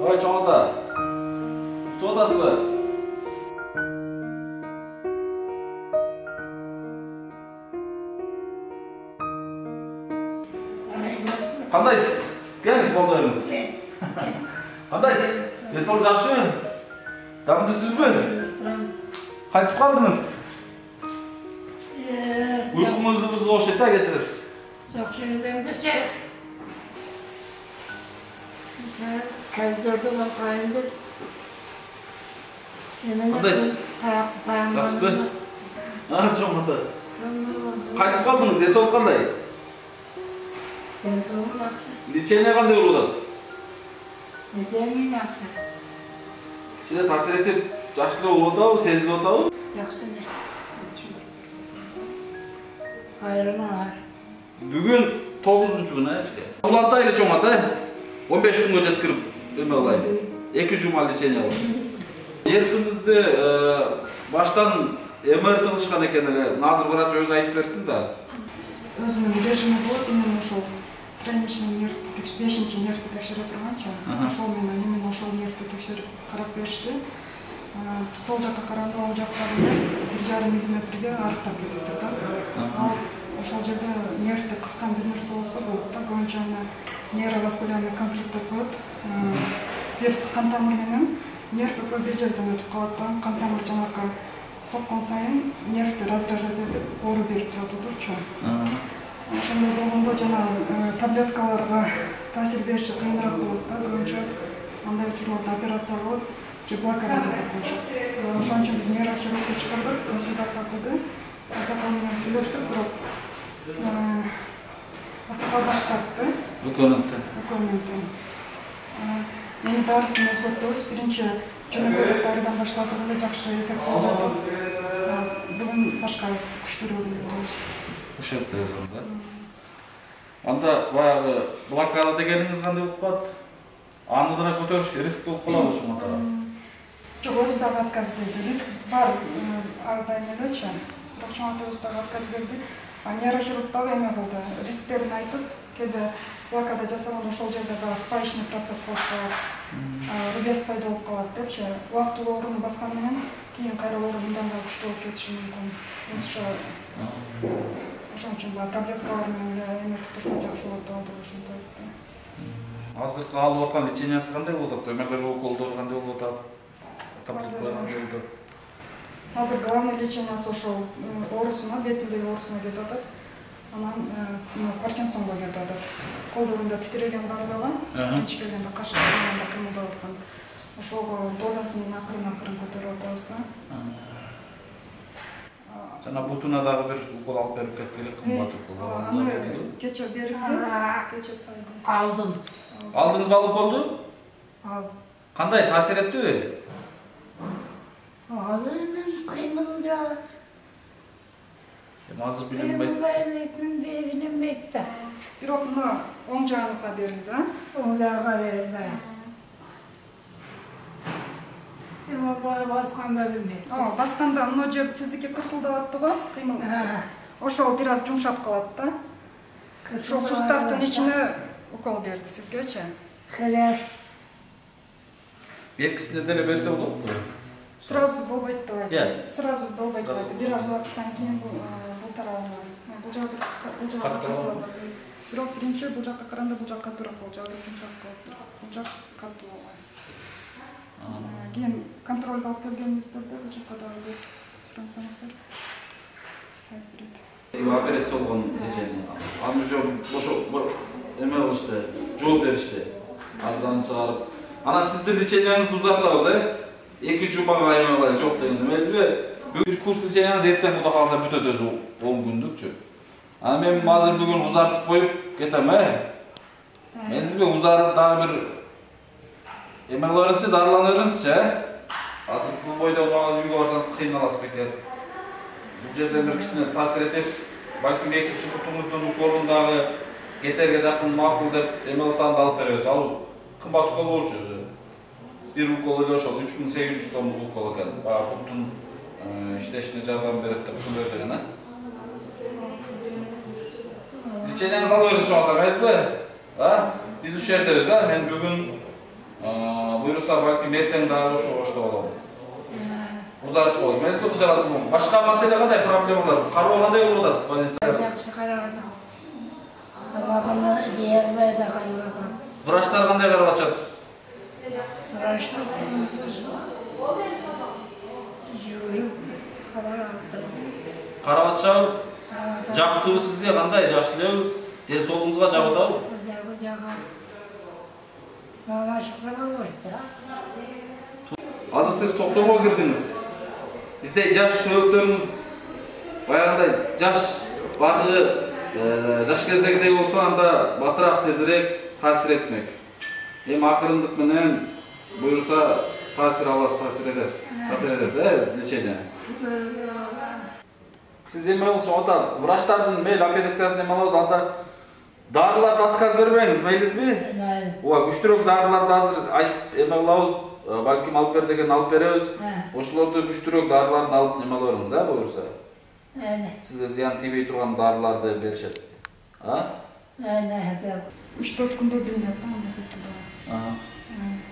Ой, çoğada. Tuğdası mı? Qandaysız? Geliniz bollarınız. Qandaysız? Esol жақшымы? Дамдысызбы? Қайтып қалдыңыз? Uykuңuzdu бұзып оқшайта кетіріз. Жоқ жерден кеше. Кәлдерді басайын деп. Қандайсыз? Жақсы бі? Жоғында. Қайтып қалдыңыз, денсаулық қандай? Денсаулық жақсы. Лечение қандай болып жатыр? Лечение жақсы. Ішінде тәсір етіп, жақсылы болып жатыр, сезіліп жатыр? Жақсы. Айрыма ар. Бүгін 9-cü күні. Уланта ile çoğmata 15 күнге жеткіріп өме олайын. 2 жұма лечение олайын. Еркіңізді баштан МР тылышқан екен, Назыр врач өзі айтып берсін да. Өзінің режимі болады, мен ошол тройничный нервті, 5-ші нервті текшере тұрғанша, ошол мен ошол нервті текшеріп қарап берішті. Сол жаққа қарағанда, ол жақтарында 1,5 миллиметрге арықтап кетіпті да. Ал ошол жерде нервті қысқан бір нәрсе болса болады да, көбінше нейроваскулярный конфликт деп коет. Бир қан тамыр менен нерв бір жерден өтіп қалады да, қан тамыр жанакы соккон сайын нервті раздражать етіп, оору беріп тұрады турчу. Ошондой болгондо жана таблеткаларга таасир бериши кыйыныраак болот да, көбүнчө андай учурларда операция кылып, же блокада жасап коюшат. Ошон үчүн биз нейрохирургду чыгардык, консультация кылды. Аксакал менен сүйлөштүк, бирок аксакал баш тартты. Өкөнөктөн. Эми дарысын өзгөртөбүз. Биринчи жөнөкөй дарыдан башладык эле жакшы эффект болду. Бүгүн башка күчтөрүп өтөбүз. Ошентип да. Анда баягы блокада дегениңиз кандай болуп калат? Андыра көтөрүш риск болуп калабы ошондо? Жок, өзү дагы отказ берди. Риск бар ар дайым элечи. Бирок чоң өзү дагы отказ берди. Нейрохирург дагы эме кылды. Рисктерин айтып, кээде блокада жасаганда ошол жерде дагы спаечный процесс болуп калат. Рубец пайда болуп калат депчи. Убактылуу ооруну баскан менен кийин кайра оору мындан да күчтүү болуп кетиши мүмкүн. Ошон үчүн таблеткалар менен эметип турса жакшы болот деп ошентип айтты. Азыркы алып аткан лечениясы кандай болуп атат? Өмөрлөр уколдору кандай болуп атат? Таблеткалар кандай болуп атат? Азыр главный лечениясы ошол оорусуна, бетиндеги оорусуна кетип атат. Анан Паркинсонго кетип атат. Колдорунда титиреген бардыгы, ич келгенде кашык кылганда кыймылдап аткан. Ошого дозасын акырын көтөрүп атабыз да. Жана бутуна дагы бир укол алып берип кеткеле, кымбат укол. Аны кече берди, кече сайды. Алдым. Алдыңызбы, алып болду? Ал. Кандай таасир эттиби? Алымын кыймылдап. Азыр билинбейт. Билинбейт. Бирок мына оң жагыңызга берилди. Оң жагга берилди. Эми бара басканда билбейт. Басканда мына жер сиздики кырсылдап атты го, кыймыл. Ошол бир аз жумшап калат да. Ошол суставдын ичине укол берди сизгечи. Келер. Экисине деле берсе болот. Сразу болбойт деп айтты. Сразу болбойт деп айтты. Бир аз убакыттан кийин бул тарабына. Бул жакка катылат. Бирок биринчи бул жакка караганда бул жак катуураак болчу, азыр жумшак болуп. Бул жак катуу болгон. Кийин контролго алып келгениңизде бул жакка дагы сурансаңыздар. Сайт берет. Операция болгон лечение. Аны уже ошо эме кылышты, жооп беришти. Аздан чыгарып. Анан сиздин лечениеңизди узартабыз, 2 жумага аймагы жок деген эмесизби? Бир курс лечениеңиз эртең куда калса бүтөт өзү 10 күндүкчү. Аны мен азыр бүгүн узартып коюп кетем, Эмесизби, узарып дагы бир эмелеринси дарыланырсызчы, Азыр бул бойдо маңыз үйгө барсаңыз кыйналасыз бекер. Бул жерден бир кичине таасир этип, балким экинчи бутуңуздун уколун дагы кетерге жакын макул деп эмел санды алып беребиз. Ал кымбат укол болчу өзү. Бир укол эле ошол 3800 сомдук укол экен. Буттун иштешине жардам берет деп сүйлөдү экен. Лечениеңизди алып бериңиз чоң ата, эмеспи? Биз ушул жердебиз, мен бүгүн Буюрса балким эртең дагы ошого коштоп алам. Узартып коебуз. Мен сизге жараттым. Башка маселе кандай проблемалар? Кароо кандай болуп атат больницада? Жакшы карабатам. Тамагымды жейбей да карабатам. Врачтар кандай карап атышат? Врачтар колунсуз жүрүп кабар алып турат. Карап атышабы? Жактыбы сизге кандай? Жакшы элеби? Ден соолугуңузга жагабы? Жагат. Мана шықса болбойт да. Азыр сиз 90га кирдиңиз. Бизде жаш сөбөктөрүңүз баягындай жаш бардыгы жаш кездегидей болсо анда батыраак тезирээк таасир этмек. Эми акырындык менен буюрса таасир алат, таасир этет, лечение. Сиз эме болсо ата врачтардын мейли операциясын эме алабыз, анда дарыларды отказ бербеңиз, мейлизби? Ооба, күчтүүрөөк дарыларды азыр айтып эме кылабыз, балким алып бер деген алып беребиз. Ошолорду күчтүүрөөк дарыларды алып эме алып бериңиз, буюрса. Сизге зыян тийбей турган дарыларды беришет. 3-4 күндө билинет да.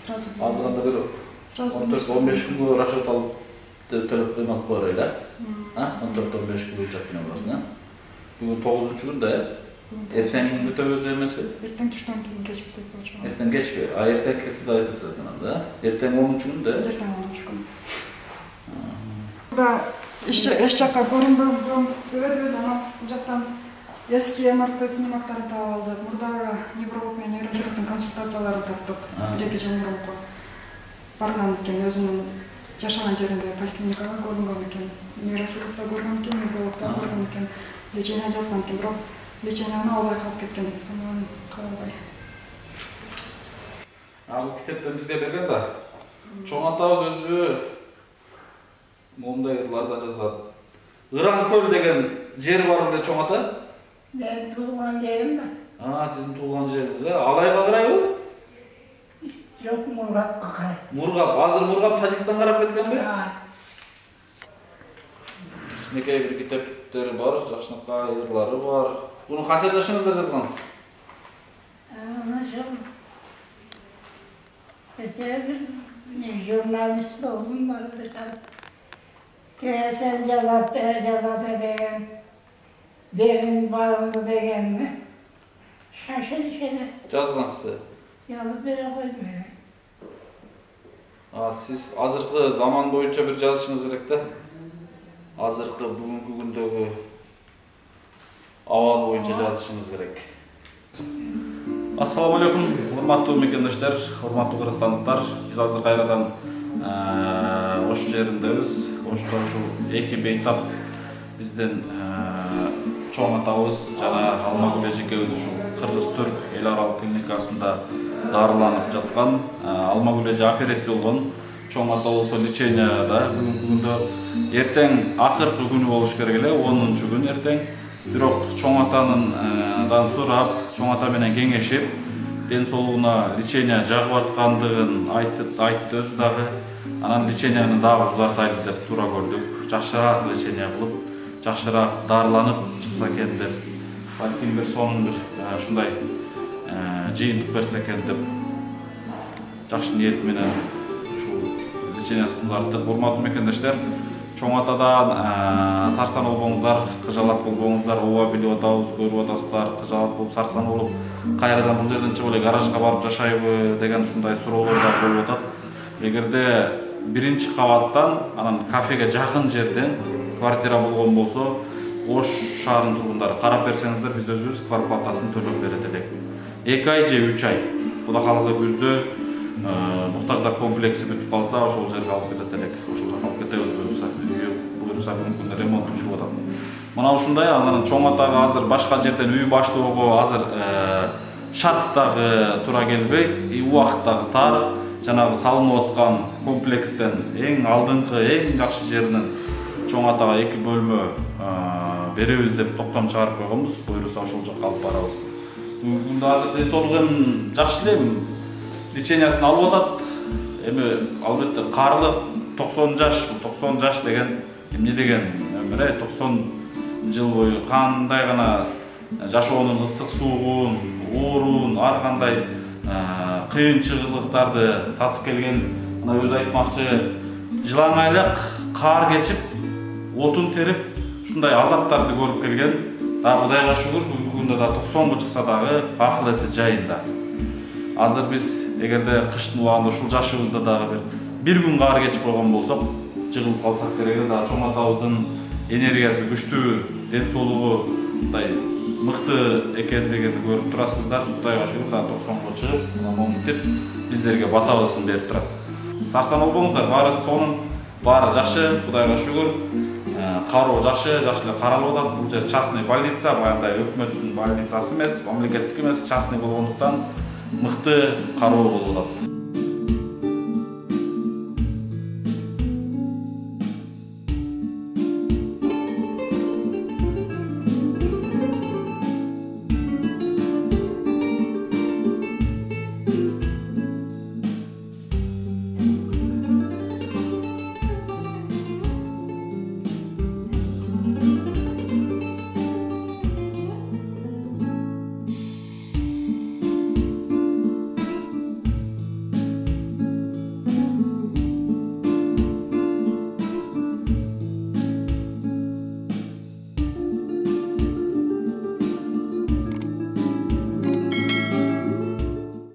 Сразу. Азыр анда бир 14-15 күнгө расчет алып төлөп эме коёр эле. 14-15 күнгө жаткан боласыз, Бүгүн 9-күн да, эртең бүтөбүз эмеси? Эртең түштөн кийин кеч бүтөт болчу. Эртең кечпи? Эртеңкиси да эсептелет да? Эртең 10-күн да? Эртең 10 күн. Да, эч жакка көрүнбөйт, ана жактан эски МРТ снимактарын таап алдык. Мурдагы невролог менен нейрохирургдун консультацияларын таптык. 1-2 жыл мурунку барган экен, өзүнүн жашаган жеринде поликлиникага көрүнгөн экен. Нейрохирургда көргөн экен, неврологда көргөн экен. Лечение жазган экен, бирок лечениени албай калып кеткен. Анан калбай. Бул китептен бизге берген да. Чоң атабыз өзү мондай ырларда жазат. Ыран көл деген жер бар беле чоң ата? Мен туулган жерим да. Сиздин туулган жериңиз, Алайга карайбы? Жок, Мургапка карайт. Мургап, азыр Мургап Тажикстанга карап кеткенби? Кичинекей бир китептери бар, жакшынакай ырлары бар. Буну канча жашыңызда жазгансыз? Ошол. Bir jurnalist olsun bana da sen yazat degen, derin barındı degen şaşırdı şöyle. Жазгансыз да? Yazıp bere koydum yani. Siz azırkı zaman boyunca bir жазышыңыз керек да? Азыркы бүгүнкү күндөгү абал боюнча жазышыңыз керек. Ассаламу алейкум, урматтуу мекендештер, урматтуу кыргызстандыктар. Биз азыр кайрадан Ош жериндебиз. Ошто ушул эки бейтап бизден чоң атабыз жана Алмагүл эжекебиз ушул Кыргыз-Түрк эл аралык клиникасында дарыланып жаткан. Алмагүл эже операция болгон. Чоң ата болсо леченияда бүгүнкү күндө эртең акыркы күнү болуш керек эле, 10-чу күн эртең. Бирок чоң атанын сурап, чоң ата менен кеңешип, ден соолугуна лечения жагып аткандыгын айтты өзү дагы. Анан леченияны дагы узартайлы деп туура көрдүк. Жакшыраак лечения кылып, жакшыраак дарыланып чыкса экен деп, балким бир сонун бир ушундай жыйынтык берсе экен деп жакшы ниет менен лечениясын узарттык. Урматтуу мекендештер, чоң атадан сарсан болбоңуздар, кыжалат болбоңуздар, ооба билип атабыз, көрүп атасыздар, кыжалат болуп, сарсан болуп, кайрадан бул жерден чыгып эле гаражга барып жашайбы деген ушундай суроолор да болуп атат. Эгерде биринчи кабаттан, анан кафеге жакын жерден квартира болгон болсо, Ош шаарынын тургундары карап берсеңиздер, биз өзүбүз квартплатасын төлөп берет элек. 2 ай же 3 ай. Кудай кааласа күздө муктаждар комплекси бүтүп калса, ошол жерге алып кетет элек. Ошол жерге алып кетебиз буюрса бүгүнкү ремонт жүрүп атат. Мына ушундай, анан чоң атага азыр башка жерден үй баштоого азыр шарт дагы туура келбейт, убакыт дагы тар. Жанагы салынып аткан комплекстен эң алдыңкы, эң жакшы жеринен чоң атага 2 бөлмө беребиз деп токтом чыгарып койгонбуз. Буюрса ошол жакка алып барабыз. Бүгүндө азыр ден соолугу жакшы эле, лечениясын алып атат. Эми албетте каарылык 90 жаш, 90 жаш деген эмне деген өмүр, 90 жыл бою кандай гана жашоонун ысык суугун, ууруун, ар кандай кыйынчылыктарды татып келген, мына өзү айтмакчы, жылаңайлык кар кечип, отун терип, ушундай азаптарды көрүп келген. Кудайга шүгүр, бүгүнкү күндө да 90 чыкса дагы акыл эси жайында. Азыр биз эгерде кыштын убагында ушул жашыбызда дагы бир күн кар кечип койгон болсок, жыгылып калсак керек, да чоң атабыздын энергиясы күчтүү, ден соолугу мындай мыкты экендигин көрүп турасыздар. Кудайга шүгүр, да 90 чыгып, мына момуntип биздерге батабысын берип турат. Сарсан болбоңуздар, баары жакшы, Кудайга шүгүр. Кароо жакшы эле каралып атат. Бул жер частный больница, баягындай өкмөттүн больницасы эмес, мамлекеттик эмес, частный болгондуктан мыкты кароо болуп атат.